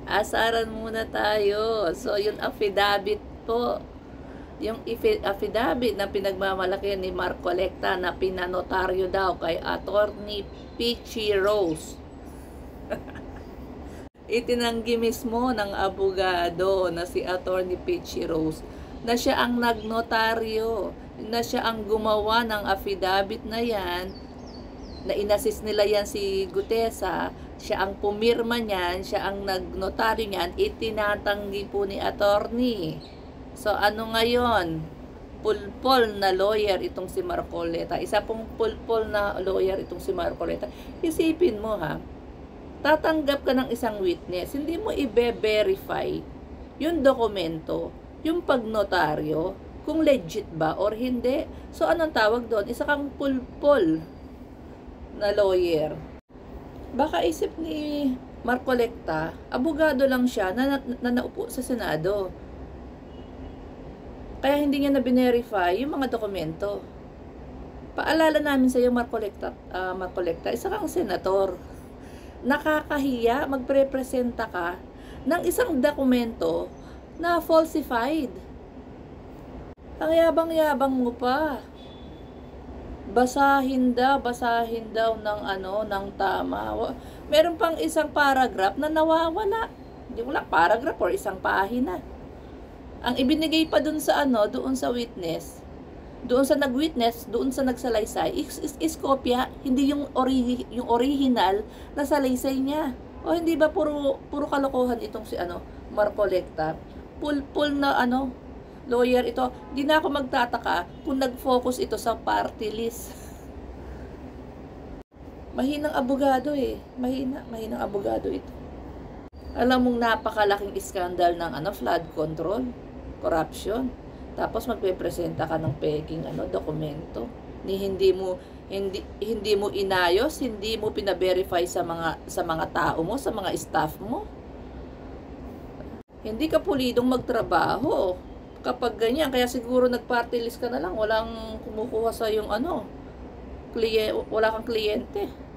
Asaran muna tayo. So, yung affidavit po, yung affidavit na pinagmamalaki ni Marcolecta na pinanotaryo daw kay Attorney Peachy Rose. Itinanggi mismo ng abogado na si Attorney Peachy Rose na siya ang nagnotaryo, na siya ang gumawa ng affidavit na yan, na inassist nila yan si Gutesa, siya ang pumirma niyan, siya ang nagnotaryo niyan, itinatanggi po ni attorney. So ano ngayon? Pulpol na lawyer itong si Marcoleta. Isa pong pulpol na lawyer itong si Marcoleta. Isipin mo ha, tatanggap ka ng isang witness, hindi mo i-verify yung dokumento, yung pagnotaryo, kung legit ba or hindi. So anong tawag doon? Isa kang pulpol na lawyer. Baka isip ni Marcolecta, abogado lang siya na naupo sa Senado. Kaya hindi niya na-verify yung mga dokumento. Paalala namin sa iyo, Marcolecta, isa kang senator. Nakakahiya, magprepresenta ka ng isang dokumento na falsified. Ang yabang-yabang mo pa. Basahin daw ng tama. Meron pang isang paragraph na nawawala. Hindi mo lang paragraph or isang pahina. Ang ibinigay pa doon sa witness, doon sa nag-witness, doon sa nagsalaysay, is kopya, hindi yung original na salaysay niya. O hindi ba puro kalokohan itong si Marcolecta? Pulpul na lawyer ito. Hindi na ako magtataka kung nag-focus ito sa party list. Mahinang abogado mahinang abogado ito. Alam mong napakalaking iskandal ng flood control, corruption. Tapos magpepresenta ka ng peking dokumento. Hindi mo inayos, hindi mo pina-verify sa mga tao mo, sa mga staff mo. Hindi ka pulidong magtrabaho kapag ganyan. Kaya siguro nag-party list ka na lang, walang kumukuha sa yung wala kang kliyente.